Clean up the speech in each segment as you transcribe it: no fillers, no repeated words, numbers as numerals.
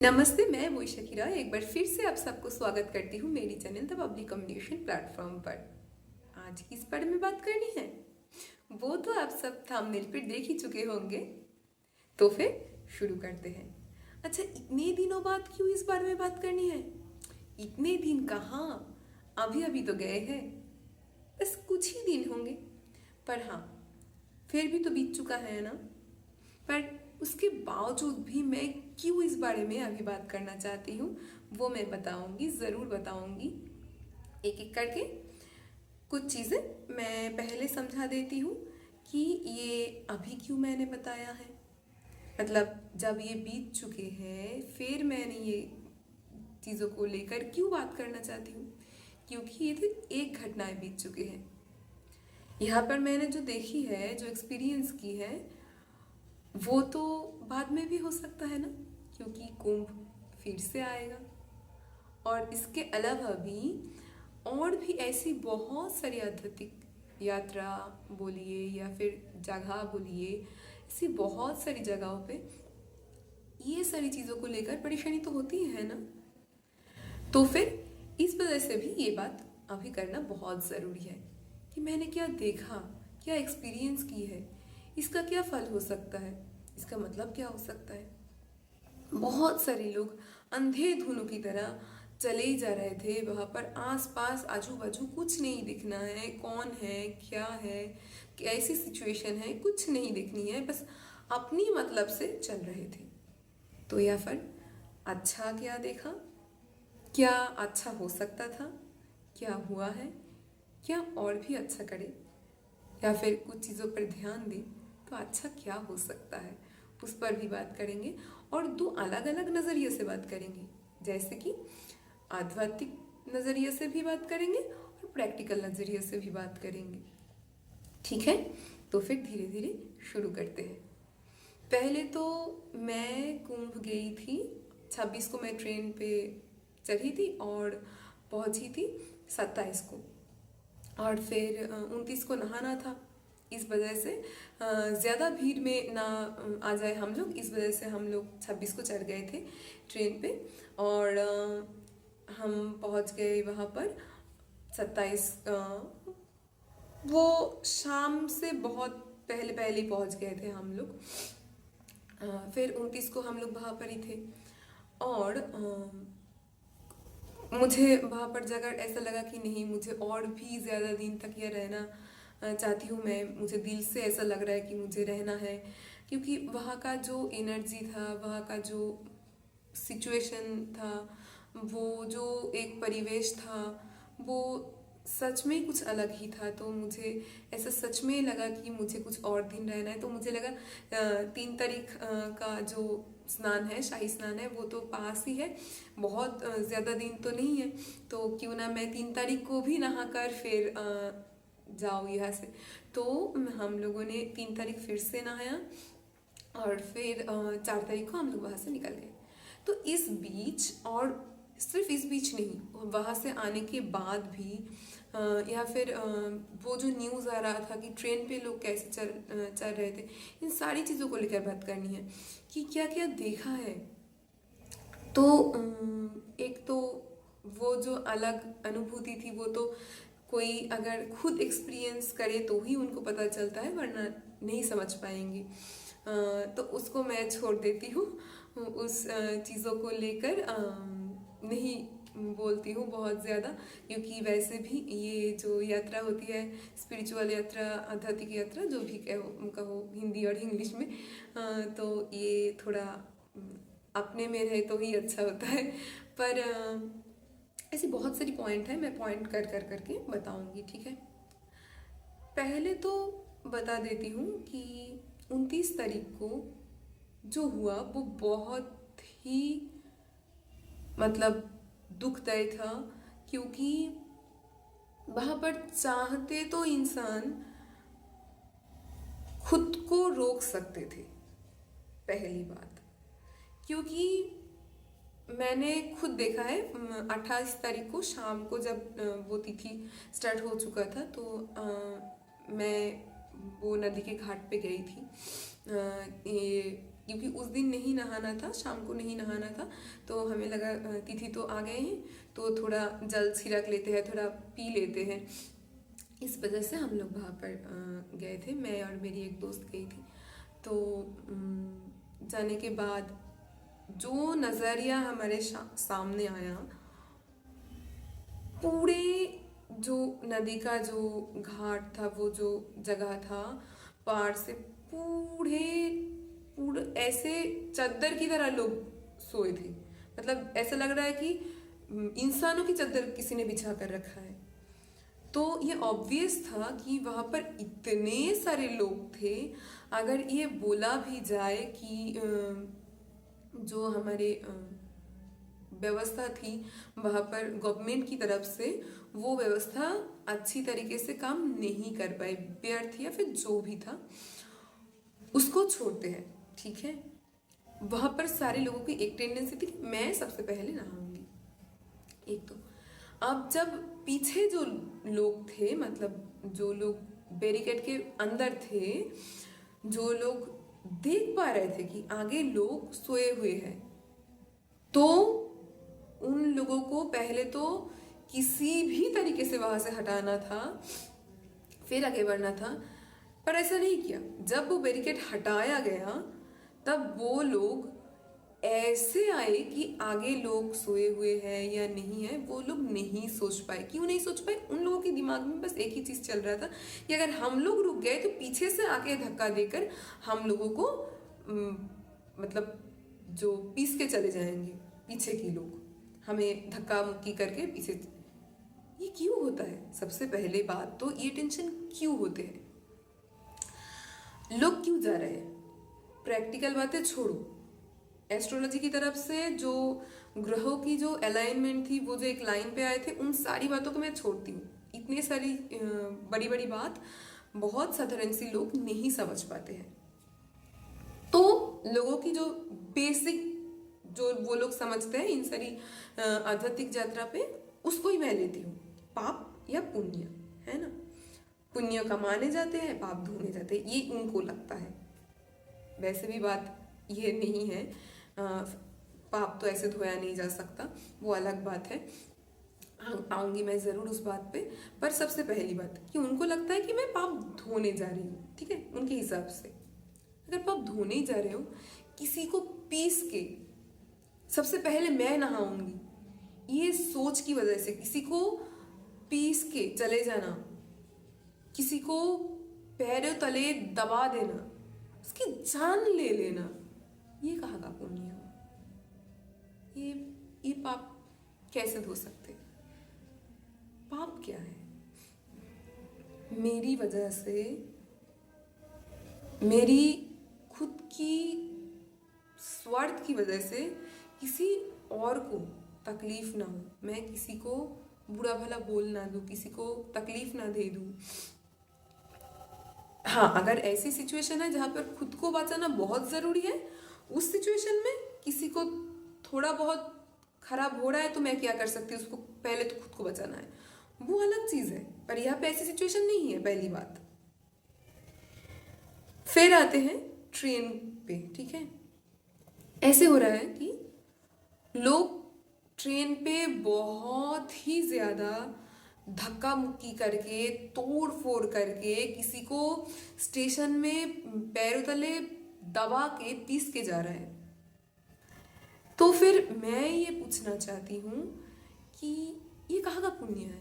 नमस्ते, मैं वही शकीरा एक बार फिर से आप सबको स्वागत करती हूँ मेरी channel the public communication platform पर। आज किस बारे में बात करनी है वो तो आप सब थंबनेल पर देख ही चुके होंगे, तो फिर शुरू करते हैं। अच्छा, इतने दिनों बाद क्यों इस बारे में बात करनी है? इतने दिन कहाँ, अभी अभी तो गए हैं, बस कुछ ही दिन होंगे, पर हाँ फिर भी तो बीत चुका है ना। पर उसके बावजूद भी मैं क्यों इस बारे में अभी बात करना चाहती हूँ वो मैं बताऊंगी, ज़रूर बताऊंगी एक एक करके। कुछ चीज़ें मैं पहले समझा देती हूँ कि ये अभी क्यों मैंने बताया है, मतलब जब ये बीत चुके हैं फिर मैंने ये चीज़ों को लेकर क्यों बात करना चाहती हूँ, क्योंकि ये तो एक घटनाएं बीत चुके हैं। यहाँ पर मैंने जो देखी है, जो एक्सपीरियंस की है, वो तो बाद में भी हो सकता है ना, क्योंकि कुंभ फिर से आएगा। और इसके अलावा भी और भी ऐसी बहुत सारी आध्यात्मिक यात्रा बोलिए या फिर जगह बोलिए, ऐसी बहुत सारी जगहों पे ये सारी चीज़ों को लेकर परेशानी तो होती ही है ना। तो फिर इस वजह से भी ये बात अभी करना बहुत ज़रूरी है कि मैंने क्या देखा, क्या एक्सपीरियंस की है, इसका क्या फल हो सकता है, इसका मतलब क्या हो सकता है। बहुत सारे लोग अंधे धुनों की तरह चले ही जा रहे थे, वहाँ पर आस पास आजू बाजू कुछ नहीं दिखना है, कौन है क्या है, कैसी सिचुएशन है, कुछ नहीं दिखनी है, बस अपनी मतलब से चल रहे थे। तो या फिर अच्छा क्या देखा, क्या अच्छा हो सकता था, क्या हुआ है, क्या और भी अच्छा करे, या फिर कुछ चीज़ों पर ध्यान दें तो अच्छा क्या हो सकता है, उस पर भी बात करेंगे। और दो अलग अलग नज़रिए से बात करेंगे, जैसे कि आध्यात्मिक नज़रिए से भी बात करेंगे और प्रैक्टिकल नज़रिए से भी बात करेंगे। ठीक है, तो फिर धीरे धीरे शुरू करते हैं। पहले तो मैं कुंभ गई थी, 26 को मैं ट्रेन पे चढ़ी थी और पहुंची थी 27 को, और फिर 29 को नहाना था। इस वजह से ज़्यादा भीड़ में ना आ जाए हम लोग, इस वजह से हम लोग 26 को चढ़ गए थे ट्रेन पे। और हम पहुंच गए वहाँ पर 27, वो शाम से बहुत पहले पहले पहुंच गए थे हम लोग। फिर 29 को हम लोग वहाँ पर ही थे। और मुझे वहाँ पर जाकर ऐसा लगा कि नहीं, मुझे और भी ज़्यादा दिन तक यह रहना चाहती हूँ मैं, मुझे दिल से ऐसा लग रहा है कि मुझे रहना है, क्योंकि वहाँ का जो एनर्जी था, वहाँ का जो सिचुएशन था, वो जो एक परिवेश था, वो सच में कुछ अलग ही था। तो मुझे ऐसा सच में लगा कि मुझे कुछ और दिन रहना है। तो मुझे लगा 3 तारीख का जो स्नान है, शाही स्नान है, वो तो पास ही है, बहुत ज़्यादा दिन तो नहीं है, तो क्यों ना मैं 3 तारीख को भी नहा कर फिर जाऊँ यहाँ से। तो हम लोगों ने 3 तारीख फिर से नहाया और फिर 4 तारीख को हम लोग वहाँ से निकल गए। तो इस बीच, और सिर्फ इस बीच नहीं, वहाँ से आने के बाद भी या फिर वो जो न्यूज़ आ रहा था कि ट्रेन पे लोग कैसे चल रहे थे, इन सारी चीज़ों को लेकर बात करनी है कि क्या क्या देखा है। तो एक तो वो जो अलग अनुभूति थी, वो तो कोई अगर खुद एक्सपीरियंस करे तो ही उनको पता चलता है, वरना नहीं समझ पाएंगे। तो उसको मैं छोड़ देती हूँ, उस चीज़ों को लेकर नहीं बोलती हूँ बहुत ज़्यादा, क्योंकि वैसे भी ये जो यात्रा होती है, स्पिरिचुअल यात्रा, आध्यात्मिक यात्रा, जो भी कहो हिंदी और इंग्लिश में, तो ये थोड़ा अपने में रहे तो ही अच्छा होता है। पर ऐसी बहुत सारी पॉइंट है, मैं पॉइंट कर कर करके बताऊंगी, ठीक है। पहले तो बता देती हूँ कि 29 तारीख को जो हुआ वो बहुत ही, मतलब दुखदायी था, क्योंकि वहाँ पर चाहते तो इंसान खुद को रोक सकते थे, पहली बात, क्योंकि मैंने खुद देखा है 28 तारीख को शाम को जब वो तिथि स्टार्ट हो चुका था, तो मैं वो नदी के घाट पे गई थी। क्योंकि उस दिन नहीं नहाना था, शाम को नहीं नहाना था, तो हमें लगा तिथि तो आ गए हैं तो थोड़ा जल छिड़क लेते हैं, थोड़ा पी लेते हैं। इस वजह से हम लोग वहाँ पर गए थे, मैं और मेरी एक दोस्त गई थी। तो जाने के बाद जो नज़रिया हमारे सामने आया, पूरे जो नदी का जो घाट था, वो जो जगह था, पहाड़ से पूरे पूरे ऐसे चद्दर की तरह लोग सोए थे। मतलब ऐसा लग रहा है कि इंसानों की चद्दर किसी ने बिछा कर रखा है। तो ये ऑब्वियस था कि वहाँ पर इतने सारे लोग थे। अगर ये बोला भी जाए कि जो हमारे व्यवस्था थी वहाँ पर गवर्नमेंट की तरफ से, वो व्यवस्था अच्छी तरीके से काम नहीं कर पाई, व्यर्थ या फिर जो भी था उसको छोड़ते हैं, ठीक है। वहाँ पर सारे लोगों की एक टेंडेंसी थी कि मैं सबसे पहले नहाऊंगी, एक तो। अब जब पीछे जो लोग थे, मतलब जो लोग बैरिकेड के अंदर थे, जो लोग देख पा रहे थे कि आगे लोग सोए हुए हैं, तो उन लोगों को पहले तो किसी भी तरीके से वहां से हटाना था, फिर आगे बढ़ना था, पर ऐसा नहीं किया। जब वो बैरिकेड हटाया गया तब वो लोग ऐसे आए कि आगे लोग सोए हुए हैं या नहीं है, वो लोग नहीं सोच पाए। क्यों नहीं सोच पाए? उन लोगों के दिमाग में बस एक ही चीज चल रहा था कि अगर हम लोग रुक गए तो पीछे से आके धक्का देकर हम लोगों को मतलब जो पीस के चले जाएंगे, पीछे के लोग हमें धक्का मुक्की करके पीछे। ये क्यों होता है? सबसे पहले बात तो ये टेंशन क्यों होते हैं, लोग क्यों जा रहे हैं? प्रैक्टिकल बातें छोड़ो, एस्ट्रोलॉजी की तरफ से जो ग्रहों की जो अलाइनमेंट थी, वो जो एक लाइन पे आए थे, उन सारी बातों को मैं छोड़ती हूँ। इतनी सारी बड़ी बड़ी बात बहुत साधारण सी लोग नहीं समझ पाते हैं। तो लोगों की जो बेसिक जो वो लोग समझते हैं इन सारी आध्यात्मिक यात्रा पे, उसको ही मैं लेती हूँ, पाप या पुण्य, है ना। पुण्य कमाने जाते हैं, पाप धोने जाते हैं, ये उनको लगता है। वैसे भी बात ये नहीं है, पाप तो ऐसे धोया नहीं जा सकता, वो अलग बात है, आऊंगी मैं जरूर उस बात पे। पर सबसे पहली बात कि उनको लगता है कि मैं पाप धोने जा रही हूँ, ठीक है। उनके हिसाब से अगर पाप धोने ही जा रहे हो, किसी को पीस के सबसे पहले मैं नहाऊंगी, ये सोच की वजह से किसी को पीस के चले जाना, किसी को पैरों तले दबा देना, उसकी जान ले लेना, ये कहाँ का पुण्य है? ये पाप कैसे धो सकते? पाप क्या है? मेरी वजह से, मेरी खुद की स्वार्थ की वजह से किसी और को तकलीफ ना हो, मैं किसी को बुरा भला बोल ना दूं, किसी को तकलीफ ना दे दूं। हाँ, अगर ऐसी सिचुएशन है जहाँ पर खुद को बचाना बहुत ज़रूरी है, उस सिचुएशन में किसी को थोड़ा बहुत खराब हो रहा है तो मैं क्या कर सकती हूँ, उसको पहले तो खुद को बचाना है, वो अलग चीज़ है। पर यहाँ पे ऐसी सिचुएशन नहीं है, पहली बात। फिर आते हैं ट्रेन पे, ठीक है। ऐसे हो रहा है कि लोग ट्रेन पे बहुत ही ज़्यादा धक्का मुक्की करके, तोड़ फोड़ करके, किसी को स्टेशन में पैरों तले दबा के पीस के जा रहा है। तो फिर मैं ये पूछना चाहती हूँ कि ये कहाँ का पुण्य है?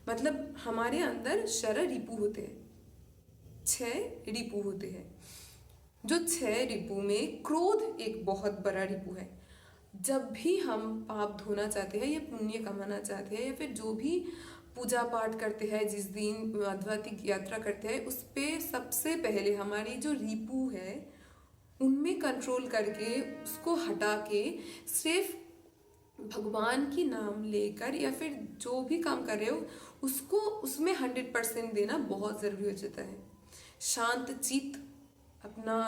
मतलब हमारे अंदर शरह रिपु होते हैं, 6 रिपु होते हैं। जो 6 रिपु में क्रोध एक बहुत बड़ा रिपु है। जब भी हम पाप धोना चाहते हैं या पुण्य कमाना चाहते हैं, या फिर जो भी पूजा पाठ करते हैं, जिस दिन आध्यात्मिक यात्रा करते हैं, उस पे सबसे पहले हमारी जो रिपु है उनमें कंट्रोल करके, उसको हटा के सिर्फ भगवान की नाम लेकर या फिर जो भी काम कर रहे हो उसको, उसमें 100% देना बहुत ज़रूरी हो जाता है। शांत चित्त, अपना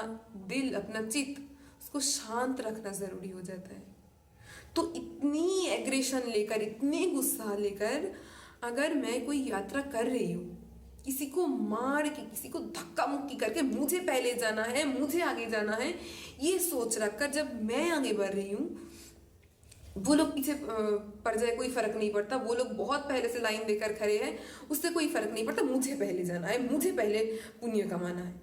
दिल, अपना चित्त, उसको शांत रखना ज़रूरी हो जाता है। तो इतनी एग्रेशन लेकर, इतने गुस्सा लेकर अगर मैं कोई यात्रा कर रही हूँ, किसी को मार के, किसी को धक्का मुक्की करके मुझे पहले जाना है, मुझे आगे जाना है, ये सोच रखकर जब मैं आगे बढ़ रही हूँ, वो लोग पीछे पड़ जाए कोई फर्क नहीं पड़ता, वो लोग बहुत पहले से लाइन देकर खड़े हैं, उससे कोई फर्क नहीं पड़ता, मुझे पहले जाना है, मुझे पहले पुण्य कमाना है।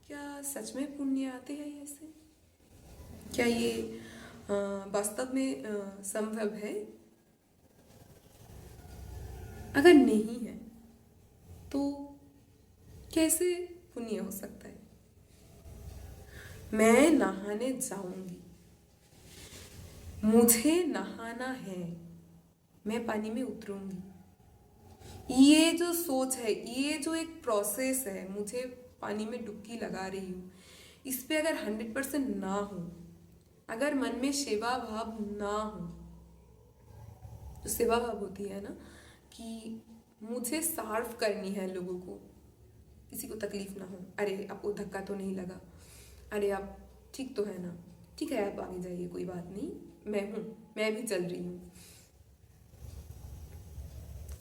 क्या सच में पुण्य आते हैं ऐसे? क्या ये वास्तव में संभव है? अगर नहीं है तो कैसे पुण्य हो सकता है? मैं नहाने जाऊंगी, मुझे नहाना है, मैं पानी में उतरूंगी, ये जो सोच है, ये जो एक प्रोसेस है, मुझे पानी में डुबकी लगा रही हूँ, इस पे अगर 100% ना हो, अगर मन में सेवा भाव ना हो, तो सेवा भाव होती है ना कि मुझे सर्व करनी है लोगों को, किसी को तकलीफ ना हो, अरे आपको धक्का तो नहीं लगा, अरे आप ठीक तो है ना, ठीक है आप आगे जाइए, कोई बात नहीं, मैं हूं, मैं भी चल रही हूं।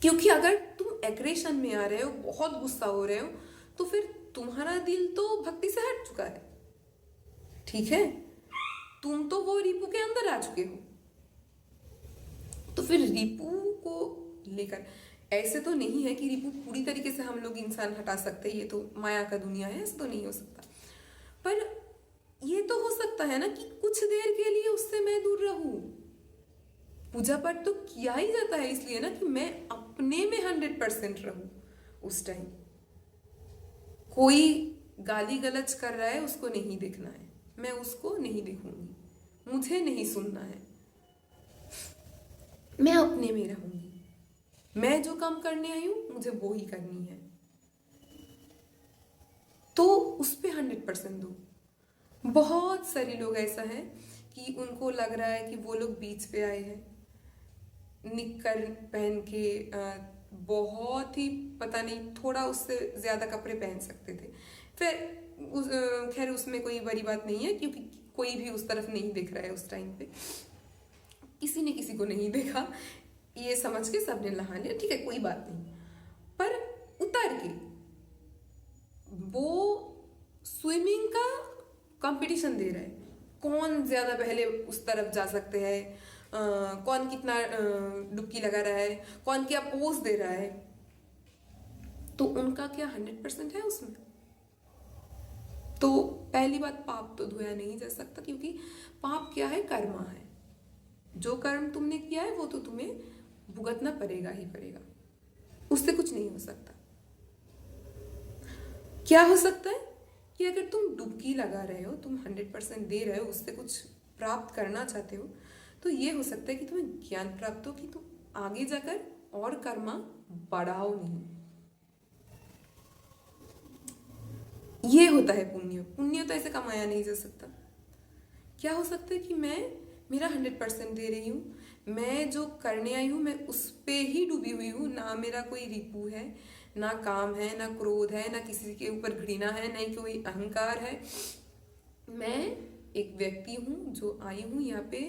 क्योंकि अगर तुम एग्रेशन में आ रहे हो, बहुत गुस्सा हो रहे हो, तो फिर तुम्हारा दिल तो भक्ति से हट चुका है, ठीक है, तुम तो वो रिपू के अंदर आ चुके हो। तो फिर रिपू को लेकर, ऐसे तो नहीं है कि रिपू पूरी तरीके से हम लोग इंसान हटा सकते हैं, ये तो माया का दुनिया है, ऐसा तो नहीं हो सकता, पर ये तो हो सकता है ना कि कुछ देर के लिए उससे मैं दूर रहूं। पूजा पाठ तो किया ही जाता है इसलिए ना कि मैं अपने में 100% रहूं। उस टाइम कोई गाली गलौज कर रहा है, उसको नहीं देखना है, मैं उसको नहीं देखूंगी, मुझे नहीं सुनना है, मैं अपने में रहूंगी, मैं जो काम करने आई हूं मुझे वो ही करनी है, तो उस पे 100% दो। बहुत सारे लोग ऐसा है कि उनको लग रहा है कि वो लोग बीच पे आए हैं, निक्कर पहन के, बहुत ही पता नहीं, थोड़ा उससे ज्यादा कपड़े पहन सकते थे, फिर खैर उसमें कोई बड़ी बात नहीं है, क्योंकि कोई भी उस तरफ नहीं देख रहा है उस टाइम पे, किसी ने किसी को नहीं देखा, ये समझ के सबने नहा लिया, ठीक है कोई बात नहीं। पर उतर के वो स्विमिंग का कंपटीशन दे रहा है, कौन ज्यादा पहले उस तरफ जा सकते हैं, कौन कितना डुबकी लगा रहा है, कौन क्या पोज दे रहा है, तो उनका क्या 100% है उसमें? तो पहली बात, पाप तो धोया नहीं जा सकता, क्योंकि पाप क्या है? कर्मा है, जो कर्म तुमने किया है वो तो तुम्हें भुगतना पड़ेगा ही पड़ेगा, उससे कुछ नहीं हो सकता। क्या हो सकता है कि अगर तुम डुबकी लगा रहे हो, तुम 100% दे रहे हो, उससे कुछ प्राप्त करना चाहते हो, तो ये हो सकता है कि तुम्हें ज्ञान प्राप्त हो कि तुम आगे जाकर और कर्मा बढ़ाओ नहीं। ये होता है पुण्य। पुण्य तो ऐसे कमाया नहीं जा सकता। क्या हो सकता है कि मैं मेरा 100% दे रही हूँ, मैं जो करने आई हूँ मैं उस पे ही डूबी हुई हूँ, ना मेरा कोई रिपू है, ना काम है, ना क्रोध है, ना किसी के ऊपर घृणा है, ना ही कोई अहंकार है। मैं एक व्यक्ति हूँ जो आई हूँ यहाँ पे,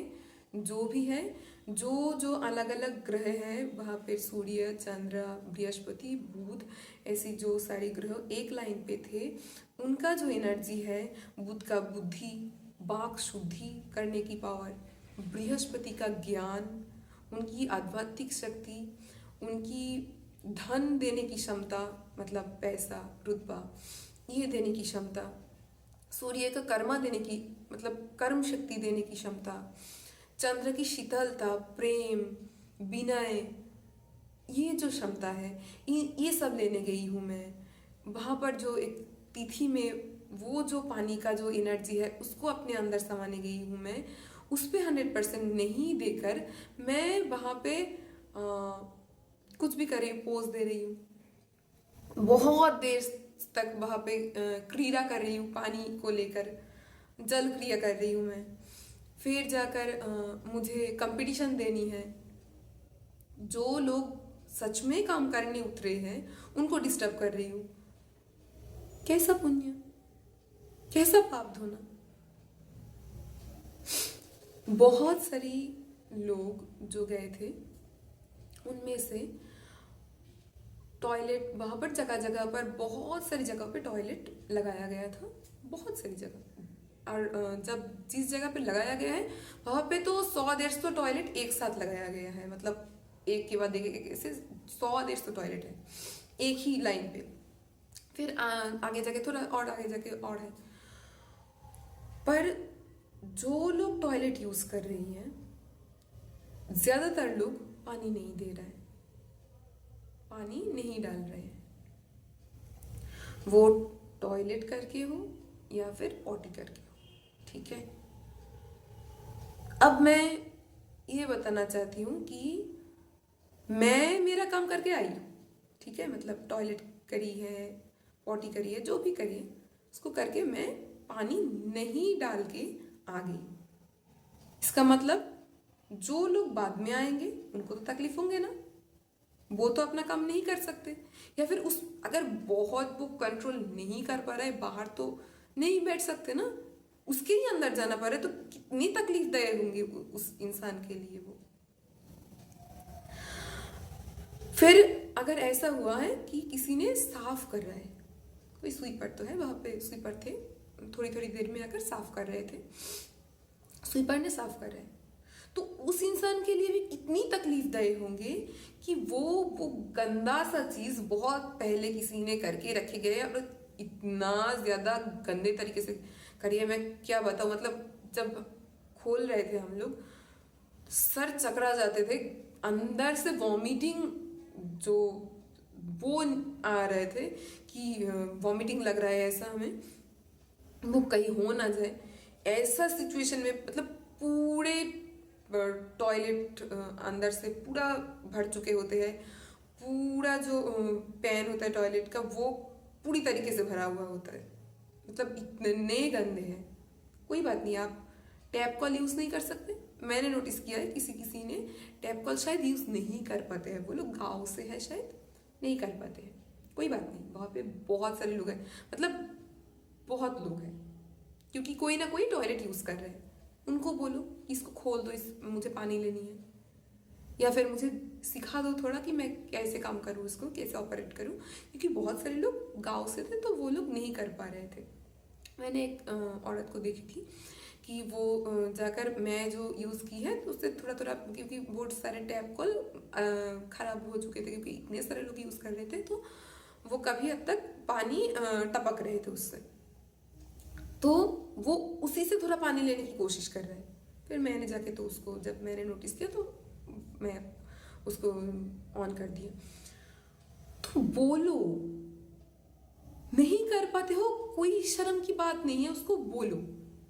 जो भी है, जो जो अलग अलग ग्रह हैं वहाँ पे सूर्य, चंद्र, बृहस्पति, बुध, ऐसी जो सारे ग्रह एक लाइन पे थे, उनका जो एनर्जी है, बुध का बुद्धि, वाक शुद्धि करने की पावर, बृहस्पति का ज्ञान, उनकी आध्यात्मिक शक्ति, उनकी धन देने की क्षमता, मतलब पैसा, रुतबा, ये देने की क्षमता, सूर्य का कर्मा देने की, मतलब कर्म शक्ति देने की क्षमता, चंद्र की शीतलता, प्रेम, विनय, ये जो क्षमता है, ये सब लेने गई हूँ मैं। वहाँ पर जो एक तिथि में वो जो पानी का जो एनर्जी है उसको अपने अंदर समाने गई हूँ मैं, उस पर 100% नहीं देकर मैं वहाँ पे कुछ भी करे, पोज दे रही हूँ, बहुत देर तक वहाँ पे क्रीड़ा कर रही हूँ, पानी को लेकर जल क्रिया कर रही हूँ मैं। फिर जाकर मुझे कंपटीशन देनी है, जो लोग सच में काम करने उतरे हैं उनको डिस्टर्ब कर रही हूँ। कैसा पुण्य, कैसा पाप धोना। बहुत सारी लोग जो गए थे उनमें से टॉयलेट वहाँ पर जगह जगह पर बहुत सारी जगह पे टॉयलेट लगाया गया था, बहुत सारी जगह। और जब जिस जगह पे लगाया गया है वहाँ पे तो 100-150 टॉयलेट एक साथ लगाया गया है, मतलब एक के बाद एक ऐसे 100-150 टॉयलेट है एक ही लाइन पे। फिर आगे जाके थोड़ा और आगे जाके और है। पर जो लोग टॉयलेट यूज कर रही हैं ज्यादातर लोग पानी नहीं दे रहे हैं, पानी नहीं डाल रहे हैं, वो टॉयलेट करके हो या फिर पॉटी करके हो, ठीक है। अब मैं ये बताना चाहती हूँ कि मैं मेरा काम करके आई हूँ, ठीक है, मतलब टॉयलेट करी है, पॉटी करी है, जो भी करी है उसको करके मैं पानी नहीं डाल के आ गई। इसका मतलब जो लोग बाद में आएंगे उनको तो तकलीफ होंगे ना, वो तो अपना काम नहीं कर सकते, या फिर उस अगर बहुत वो कंट्रोल नहीं कर पा रहा है, बाहर तो नहीं बैठ सकते ना, उसके ही अंदर जाना पड़ रहा है, तो कितनी तकलीफदायक होंगी उस इंसान के लिए वो। फिर अगर ऐसा हुआ है कि किसी ने साफ कर रहा है, कोई स्वीपर तो है वहां पे, स्वीपर थे, थोड़ी थोड़ी देर में आकर साफ कर रहे थे, स्वीपर ने साफ कर रहे हैं, तो उस इंसान के लिए भी इतनी तकलीफदायक होंगे कि वो गंदा सा चीज बहुत पहले किसी ने करके रखे गए और इतना ज्यादा गंदे तरीके से करिए, मैं क्या बताऊं, मतलब जब खोल रहे थे हम लोग सर चकरा जाते थे, अंदर से वॉमिटिंग जो वो आ रहे थे कि वॉमिटिंग लग रहा है ऐसा, हमें वो कहीं हो ना जाए ऐसा सिचुएशन में, मतलब पूरे टॉयलेट अंदर से पूरा भर चुके होते हैं, पूरा जो पैन होता है टॉयलेट का वो पूरी तरीके से भरा हुआ होता है, मतलब इतने गंदे हैं। कोई बात नहीं, आप टैप कॉल यूज नहीं कर सकते, मैंने नोटिस किया है किसी किसी ने टैप कॉल शायद यूज नहीं कर पाते हैं, वो लोग गाँव से है शायद नहीं कर पाते हैं, कोई बात नहीं, वहाँ पे बहुत सारे लोग हैं, मतलब बहुत लोग हैं, क्योंकि कोई ना कोई टॉयलेट यूज कर रहे हैं, उनको बोलो कि इसको खोल दो, मुझे पानी लेनी है, या फिर मुझे सिखा दो थोड़ा कि मैं कैसे काम करूँ, इसको कैसे ऑपरेट करूँ, क्योंकि बहुत सारे लोग गांव से थे तो वो लोग नहीं कर पा रहे थे। मैंने एक औरत को देखी थी कि वो जाकर मैं जो यूज़ की है तो उससे थोड़ा थोड़ा, क्योंकि बहुत सारे टैप कॉल खराब हो चुके थे क्योंकि इतने सारे लोग यूज़ कर रहे थे, तो वो काफ़ी हद तक पानी टपक रहे थे उससे, तो वो उसी से थोड़ा पानी लेने की कोशिश कर रहे हैं। फिर मैंने जाके तो उसको, जब मैंने नोटिस किया तो मैं उसको ऑन कर दिया। तो बोलो, नहीं कर पाते हो कोई शर्म की बात नहीं है, उसको बोलो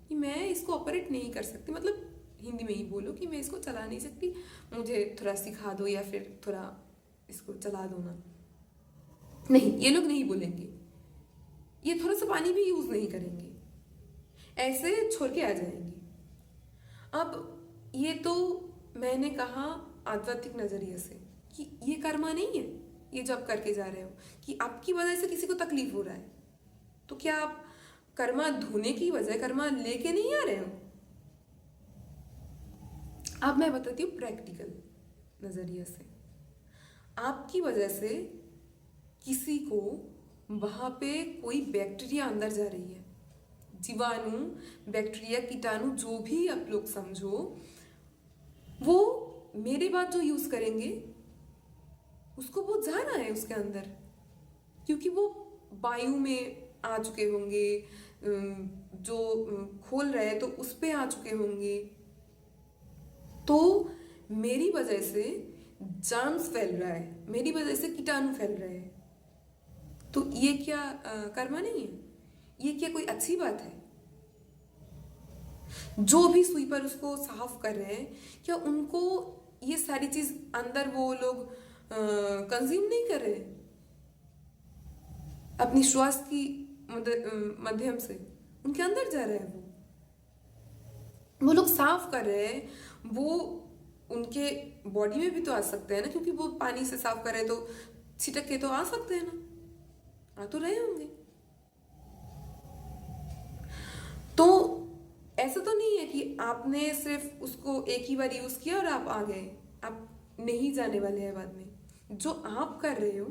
कि मैं इसको ऑपरेट नहीं कर सकती, मतलब हिंदी में ही बोलो कि मैं इसको चला नहीं सकती, मुझे थोड़ा सिखा दो या फिर थोड़ा इसको चला दो ना। नहीं, ये लोग नहीं बोलेंगे, ये थोड़ा सा पानी भी यूज नहीं करेंगे, ऐसे छोड़ के आ जाएंगे। अब ये तो मैंने कहा आध्यात्मिक नजरिए से कि ये कर्मा नहीं है, ये जब करके जा रहे हो कि आपकी वजह से किसी को तकलीफ हो रहा है, तो क्या आप कर्मा धोने की वजह कर्मा लेके नहीं आ रहे हो? अब मैं बताती हूँ प्रैक्टिकल नजरिए से, आपकी वजह से किसी को वहां पे कोई बैक्टीरिया अंदर जा रही है, जीवाणु, बैक्टीरिया, कीटाणु, जो भी आप लोग समझो, वो मेरी बात जो यूज करेंगे उसको वो जाना है उसके अंदर, क्योंकि वो वायु में आ चुके होंगे, जो खोल रहे हैं तो उस पे आ चुके होंगे, तो मेरी वजह से जर्म्स फैल रहा है, मेरी वजह से कीटाणु फैल रहे हैं, तो ये क्या कर्मा नहीं है? ये क्या कोई अच्छी बात है? जो भी स्वीपर उसको साफ कर रहे हैं, क्या उनको ये सारी चीज अंदर वो लोग कंज्यूम नहीं कर रहे अपनी श्वास की माध्यम से, उनके अंदर जा रहे हैं, वो लोग साफ कर रहे हैं, वो उनके बॉडी में भी तो आ सकते हैं ना, क्योंकि वो पानी से साफ कर रहे हैं तो छिटक के तो आ सकते हैं ना, आ तो रहे होंगे। तो ऐसा तो नहीं है कि आपने सिर्फ उसको एक ही बार यूज किया और आप आ गए, आप नहीं जाने वाले हैं बाद में। जो आप कर रहे हो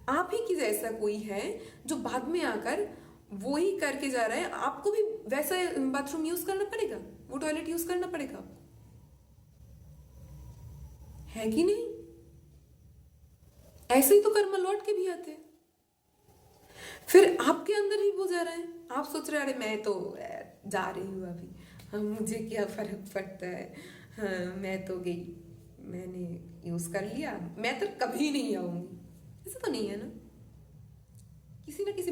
आप ही की जैसा कोई है जो बाद में आकर वो ही करके जा रहा है, आपको भी वैसा बाथरूम यूज करना पड़ेगा, वो टॉयलेट यूज करना पड़ेगा आपको, है कि नहीं? ऐसे ही तो कर्म लौट के भी आते हैं। फिर आपके अंदर ही वो जा रहा है, आप सोच रहे हैं अरे मैं तो जा रही हूँ अभी, हाँ मुझे क्या फर्क पड़ता है, हाँ मैं तो गई, मैंने यूज कर लिया, मैं तो कभी नहीं आऊंगी। ऐसा तो नहीं है ना, किसी ना किसी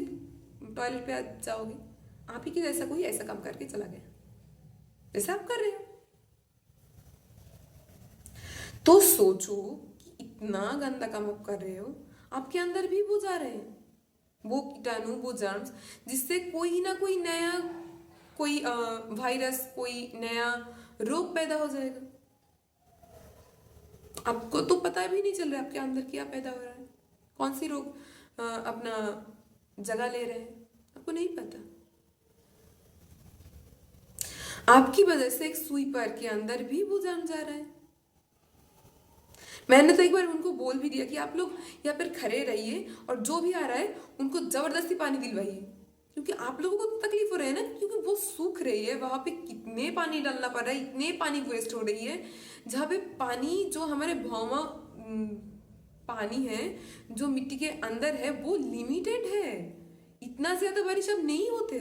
टॉयलेट पे आ जाओगे, आप ही की जैसा कोई ऐसा काम करके चला गया जैसा आप कर रहे हो। तो सोचो कि इतना गंदा काम आप कर रहे हो, आपके अंदर भी वो जा रहे हैं, वो कीटाणु, वो जर्म्स, जिससे कोई ना कोई नया, कोई वायरस, कोई नया रोग पैदा हो जाएगा। आपको तो पता भी नहीं चल रहा है आपके अंदर क्या पैदा हो रहा है, कौन सी रोग अपना जगह ले रहे हैं, आपको नहीं पता। आपकी वजह से एक स्वीपर के अंदर भी वो जम जा रहा है। मैंने तो एक बार उनको बोल भी दिया कि आप लोग यहाँ पर खड़े रहिए और जो भी आ रहा है उनको जबरदस्ती पानी दिलवाइए, क्योंकि आप लोगों को तो तकलीफ हो रही है ना, क्योंकि वो सूख रही है, वहां पे कितने पानी डालना पड़ रहा है, इतने पानी वेस्ट हो रही है, जहाँ पे पानी जो हमारे भौमा पानी है जो मिट्टी के अंदर है वो लिमिटेड है, इतना ज्यादा बारिश अब नहीं होते,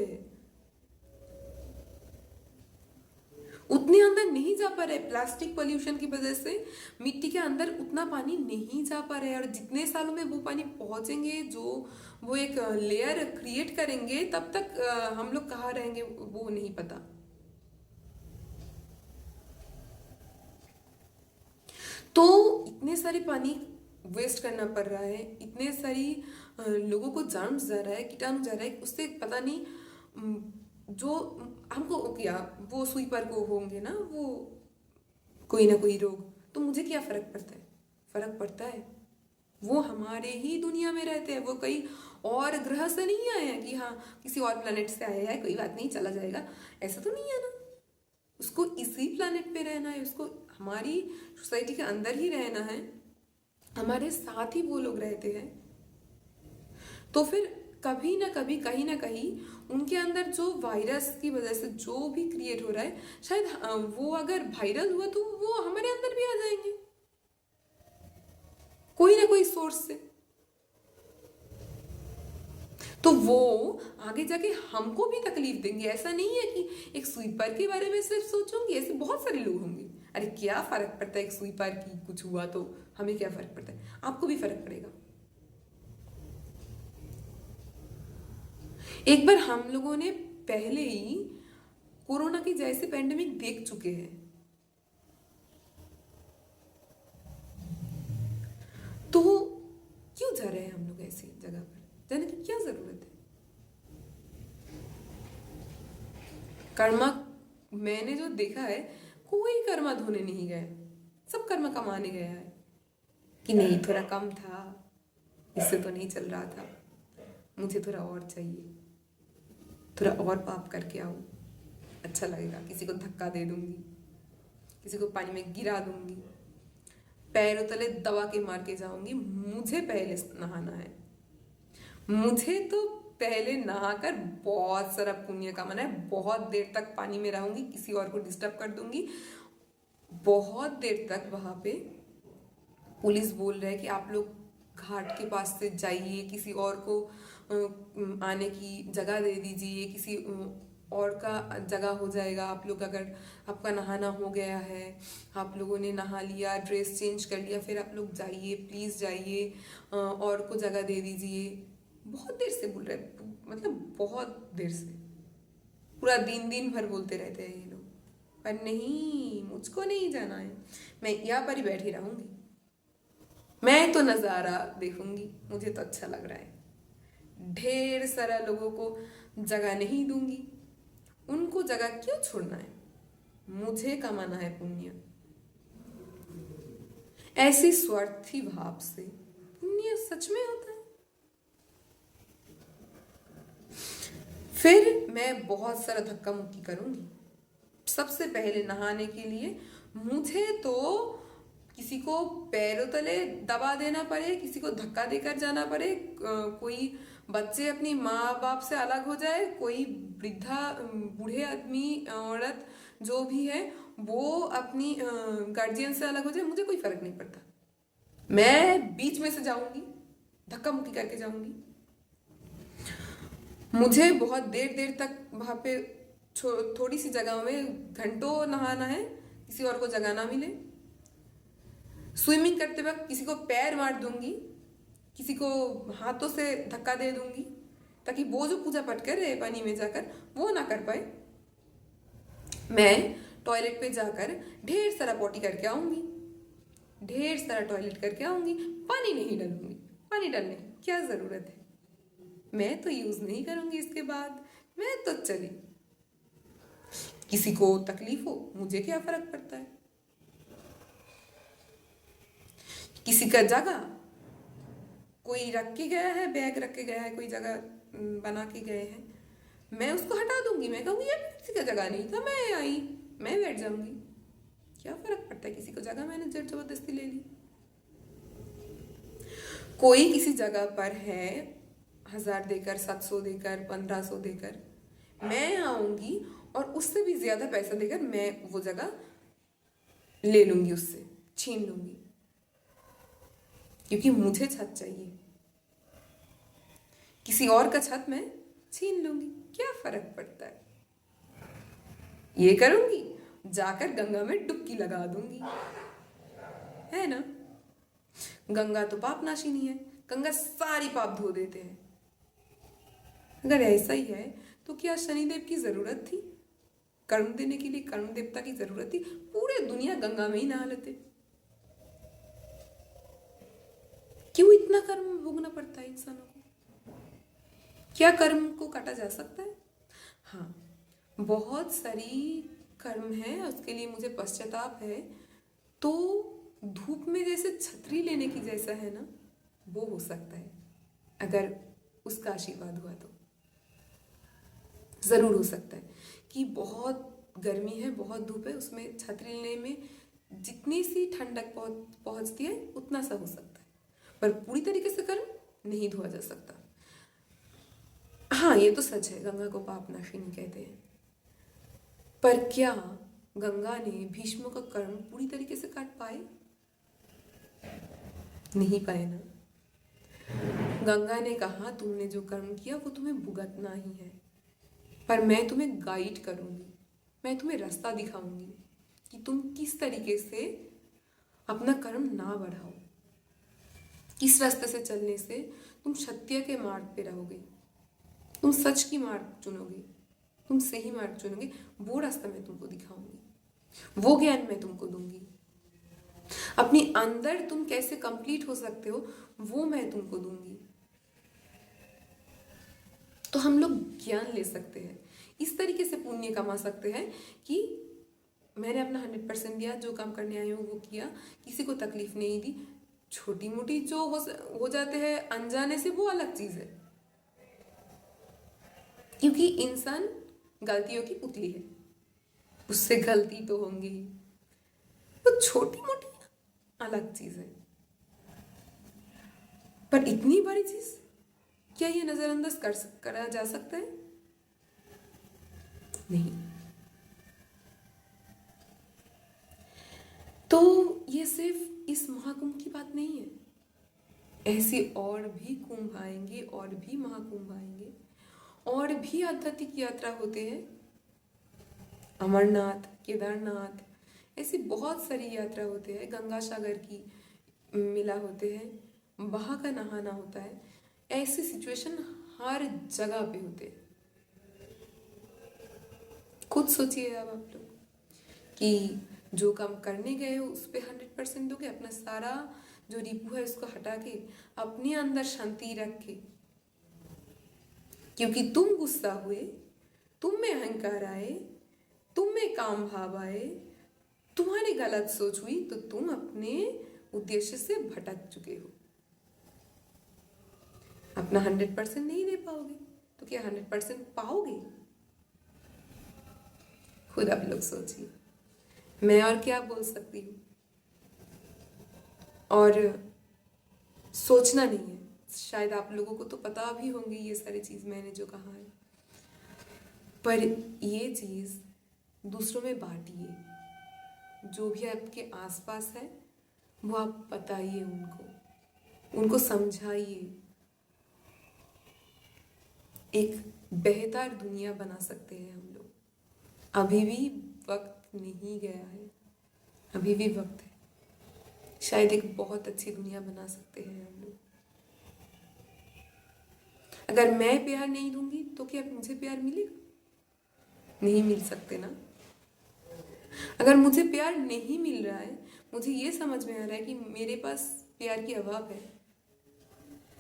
उतने अंदर नहीं जा पा रहे। प्लास्टिक पोल्यूशन की वजह से मिट्टी के अंदर उतना पानी नहीं जा पा रहा है, और जितने सालों में वो पानी पहुंचेंगे, जो वो एक लेयर क्रिएट करेंगे, तब तक हम लोग कहाँ रहेंगे वो नहीं पता। तो इतने सारे पानी वेस्ट करना पड़ रहा है, इतने सारी लोगों को जर्म्स जा रहा है, कीटाणु जा रहा है, उससे पता नहीं जो हमको क्या वो स्वीपर को होंगे ना वो कोई ना कोई रोग, तो मुझे क्या फर्क पड़ता है? फर्क पड़ता है, वो हमारे ही दुनिया में रहते हैं, वो कई और ग्रह से नहीं आए हैं कि हाँ किसी और प्लेनेट से आए हैं, कोई बात नहीं चला जाएगा, ऐसा तो नहीं है ना। उसको इसी प्लेनेट पे रहना है, उसको हमारी सोसाइटी के अंदर ही रहना है, हमारे साथ ही वो लोग रहते हैं। तो फिर कभी ना कभी कहीं ना कहीं उनके अंदर जो वायरस की वजह से जो भी क्रिएट हो रहा है, शायद वो अगर वायरल हुआ तो वो हमारे अंदर भी आ जाएंगे कोई ना कोई सोर्स से, तो वो आगे जाके हमको भी तकलीफ देंगे। ऐसा नहीं है कि एक स्वीपर के बारे में सिर्फ सोचूंगी, ऐसे बहुत सारे लोग होंगे। अरे क्या फर्क पड़ता है, एक स्वीपर की कुछ हुआ तो हमें क्या फर्क पड़ता है, आपको भी फर्क पड़ेगा। एक बार हम लोगों ने पहले ही कोरोना की जैसे पेंडेमिक देख चुके हैं, तो क्यों जा रहे हैं हम लोग ऐसी जगह पर, जाने की क्या जरूरत है? कर्मा मैंने जो देखा है, कोई कर्मा धोने नहीं गया, सब कर्मा कमाने गया है कि नहीं थोड़ा कम था, इससे तो नहीं चल रहा था, मुझे थोड़ा और चाहिए, थोड़ा और पाप करके आऊं, अच्छा लगेगा, किसी को धक्का दे दूंगी, किसी को पानी में गिरा दूंगी, पैरों तले दबा के मार के जाऊंगी, मुझे पहले नहाना है, मुझे तो पहले नहाकर बहुत सारा पुण्य कमाना है, बहुत देर तक पानी में रहूंगी, किसी और को डिस्टर्ब कर दूंगी, बहुत देर तक वहां पे पुलिस बोल रहा है कि आप लोग घाट के पास से जाइए, किसी और को आने की जगह दे दीजिए, किसी और का जगह हो जाएगा, आप लोग अगर आपका नहाना हो गया है, आप लोगों ने नहा लिया, ड्रेस चेंज कर लिया, फिर आप लोग जाइए, प्लीज़ जाइए, और को जगह दे दीजिए। बहुत देर से बोल रहे हैं, मतलब बहुत देर से, पूरा दिन दिन भर बोलते रहते हैं ये लोग, पर नहीं, मुझको नहीं जाना है, मैं यहाँ पर ही बैठी रहूंगी, मैं तो नज़ारा देखूंगी, मुझे तो अच्छा लग रहा है, ढेर सारा लोगों को जगह नहीं दूंगी, उनको जगह क्यों छोड़ना है, मुझे कमाना है पुण्य। ऐसी स्वार्थी भाव से पुण्य सच में होता है। फिर मैं बहुत सारा धक्का मुक्की करूंगी, सबसे पहले नहाने के लिए मुझे तो किसी को पैरों तले दबा देना पड़े, किसी को धक्का देकर जाना पड़े, कोई बच्चे अपनी माँ बाप से अलग हो जाए, कोई वृद्धा बूढ़े आदमी औरत जो भी है वो अपनी गार्जियन से अलग हो जाए, मुझे कोई फर्क नहीं पड़ता। मैं बीच में से जाऊंगी, धक्का मुक्की करके जाऊंगी। मुझे बहुत देर देर तक वहां पे थोड़ी सी जगह में घंटों नहाना है, किसी और को जगह ना मिले। स्विमिंग करते वक्त किसी को पैर मार दूंगी, किसी को हाथों से धक्का दे दूंगी, ताकि वो जो पूजा पाठ कर रहे पानी में जाकर वो ना कर पाए। मैं टॉयलेट पे जाकर ढेर सारा पॉटी करके आऊंगी, ढेर सारा टॉयलेट करके आऊंगी, पानी नहीं डालूंगी। पानी डालने की क्या जरूरत है, मैं तो यूज नहीं करूंगी इसके बाद, मैं तो चली। किसी को तकलीफ हो, मुझे क्या फर्क पड़ता है। किसी का जगह कोई रख के गया है, बैग रख के गया है, कोई जगह बना के गए हैं, मैं उसको हटा दूंगी। मैं कहूंगी यार किसी का जगह नहीं था, मैं आई, मैं बैठ जाऊंगी, क्या फर्क पड़ता है। किसी को जगह मैंने जबरदस्ती ले ली। कोई किसी जगह पर है 1000 देकर, 700 देकर, 1500 देकर, मैं आऊंगी और उससे भी ज्यादा पैसा देकर मैं वो जगह ले लूंगी, उससे छीन लूंगी, क्योंकि मुझे छत चाहिए। किसी और का छत मैं छीन लूंगी, क्या फर्क पड़ता है। ये करूंगी, जाकर गंगा में डुबकी लगा दूंगी, है ना। गंगा तो पाप नाशिनी है, गंगा सारी पाप धो देते हैं। अगर ऐसा ही है तो क्या शनिदेव की जरूरत थी कर्म देने के लिए, कर्म देवता की जरूरत थी। पूरे दुनिया गंगा में ही नहा लेते, क्यों इतना कर्म भोगना पड़ता है इंसानों को। क्या कर्म को काटा जा सकता है? हाँ, बहुत सारी कर्म है, उसके लिए मुझे पश्चाताप है। तो धूप में जैसे छतरी लेने की जैसा है ना, वो हो सकता है, अगर उसका आशीर्वाद हुआ तो जरूर हो सकता है कि बहुत गर्मी है, बहुत धूप है, उसमें छतरी लेने में जितनी सी ठंडक पहुंचती है उतना सा हो सकता है, पर पूरी तरीके से कर्म नहीं धोया जा सकता। हाँ, ये तो सच है, गंगा को पाप नाशिनी कहते हैं, पर क्या गंगा ने भीष्म का कर्म पूरी तरीके से काट पाए? नहीं पाए ना। गंगा ने कहा तुमने जो कर्म किया वो तुम्हें भुगतना ही है, पर मैं तुम्हें गाइड करूंगी, मैं तुम्हें रास्ता दिखाऊंगी कि तुम किस तरीके से अपना कर्म ना बढ़ाओ, किस रास्ते से चलने से तुम सत्य के मार्ग पे रहोगे, तुम सच की मार्ग चुनोगे, तुम सही मार्ग चुनोगे। वो रास्ता मैं तुमको दिखाऊंगी, वो ज्ञान मैं तुमको दूंगी। अपने अंदर तुम कैसे कंप्लीट हो सकते हो वो मैं तुमको दूंगी। तो हम लोग ज्ञान ले सकते हैं, इस तरीके से पुण्य कमा सकते हैं कि मैंने अपना 100% दिया, जो काम करने आई हूँ वो किया, किसी को तकलीफ नहीं दी। छोटी मोटी जो हो जाते हैं अनजाने से, वो अलग चीज है, क्योंकि इंसान गलतियों की पुतली है, उससे गलती तो होंगी ही। तो छोटी मोटी अलग चीज है, पर इतनी बड़ी चीज क्या ये नजरअंदाज करा जा सकता है? नहीं। तो ये सिर्फ इस महाकुंभ की बात नहीं है, ऐसे और भी कुंभ आएंगे, और भी महाकुंभ आएंगे, और भी आध्यात्मिक यात्रा होते हैं। अमरनाथ, केदारनाथ, ऐसी बहुत सारी यात्रा होते हैं। गंगा सागर की मेला होते हैं, वहां का नहाना होता है। ऐसी सिचुएशन हर जगह पे होते हैं। खुद सोचिए अब आप लोग कि जो काम करने गए हो उस पर 100% दोगे, अपना सारा जो रिपू है उसको हटा के अपने अंदर शांति रख के, क्योंकि तुम गुस्सा हुए, तुम में अहंकार आए, तुम में काम भाव आए, तुम्हारी गलत सोच हुई, तो तुम अपने उद्देश्य से भटक चुके हो। अपना 100% नहीं दे पाओगे तो क्या 100% पाओगे? खुद आप लोग सोचिए, मैं और क्या बोल सकती हूँ। और सोचना नहीं है। शायद आप लोगों को तो पता भी होंगी ये सारी चीज़ मैंने जो कहा है, पर ये चीज़ दूसरों में बांटिए। जो भी आपके आसपास है वो आप बताइए उनको समझाइए। एक बेहतर दुनिया बना सकते हैं हम लोग। अभी भी वक्त नहीं गया है, अभी भी वक्त है। शायद एक बहुत अच्छी दुनिया बना सकते हैं हम लोग। अगर मैं प्यार नहीं दूंगी तो क्या मुझे प्यार मिलेगा? नहीं मिल सकते ना। अगर मुझे प्यार नहीं मिल रहा है, मुझे ये समझ में आ रहा है कि मेरे पास प्यार की अभाव है,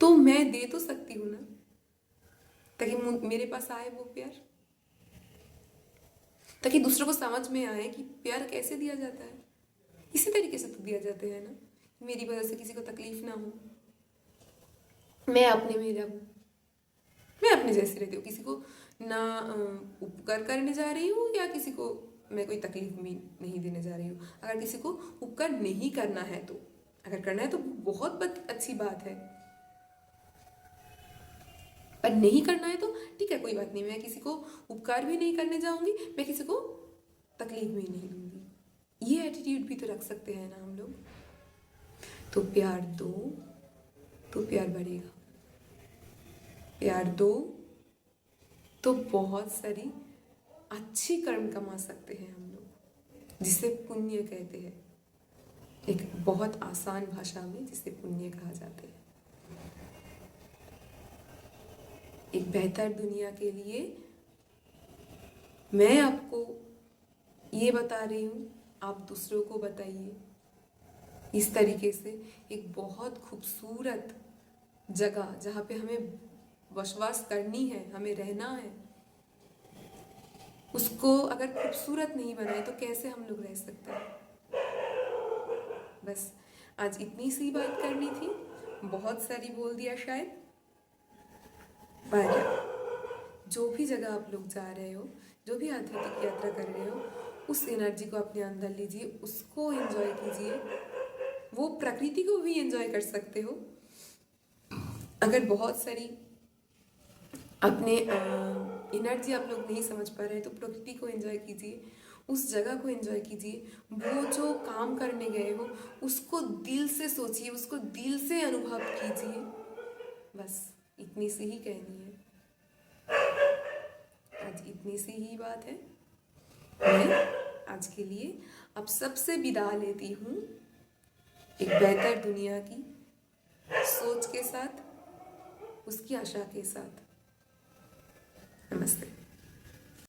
तो मैं दे तो सकती हूँ ना, ताकि मेरे पास आए वो प्यार, ताकि दूसरों को समझ में आए कि प्यार कैसे दिया जाता है। इसी तरीके से तो दिया जाता है ना, मेरी वजह से किसी को तकलीफ ना हो, मैं अपने में रहूं, मैं अपने जैसे रहती हूँ, किसी को ना उपकार करने जा रही हूँ या किसी को मैं कोई तकलीफ भी नहीं देने जा रही हूँ। अगर किसी को उपकार नहीं करना है तो, अगर करना है तो बहुत अच्छी बात है, पर नहीं करना है तो ठीक है, कोई बात नहीं। मैं किसी को उपकार भी नहीं करने जाऊंगी, मैं किसी को तकलीफ भी नहीं दूंगी। ये एटीट्यूड भी तो रख सकते हैं ना हम लोग। तो प्यार दो तो प्यार बढ़ेगा, प्यार दो तो बहुत सारी अच्छी कर्म कमा सकते हैं हम लोग, जिसे पुण्य कहते हैं। एक बहुत आसान भाषा में जिसे पुण्य कहा जाता है। एक बेहतर दुनिया के लिए मैं आपको ये बता रही हूँ, आप दूसरों को बताइए। इस तरीके से एक बहुत खूबसूरत जगह जहाँ पे हमें बसवास करनी है, हमें रहना है, उसको अगर खूबसूरत नहीं बनाए तो कैसे हम लोग रह सकते हैं। बस आज इतनी सी बात करनी थी, बहुत सारी बोल दिया शायद, पर जो भी जगह आप लोग जा रहे हो, जो भी आध्यात्मिक यात्रा कर रहे हो, उस एनर्जी को अपने अंदर लीजिए, उसको एंजॉय कीजिए। वो प्रकृति को भी एंजॉय कर सकते हो। अगर बहुत सारी अपने एनर्जी आप लोग नहीं समझ पा रहे तो प्रकृति को एंजॉय कीजिए, उस जगह को एंजॉय कीजिए। वो जो काम करने गए हो उसको दिल से सोचिए, उसको दिल से अनुभव कीजिए। बस इतनी सी ही कहनी है, आज इतनी सी ही बात है। मैं आज के लिए अब सबसे विदा लेती हूँ, एक बेहतर दुनिया की सोच के साथ, उसकी आशा के साथ। नमस्ते।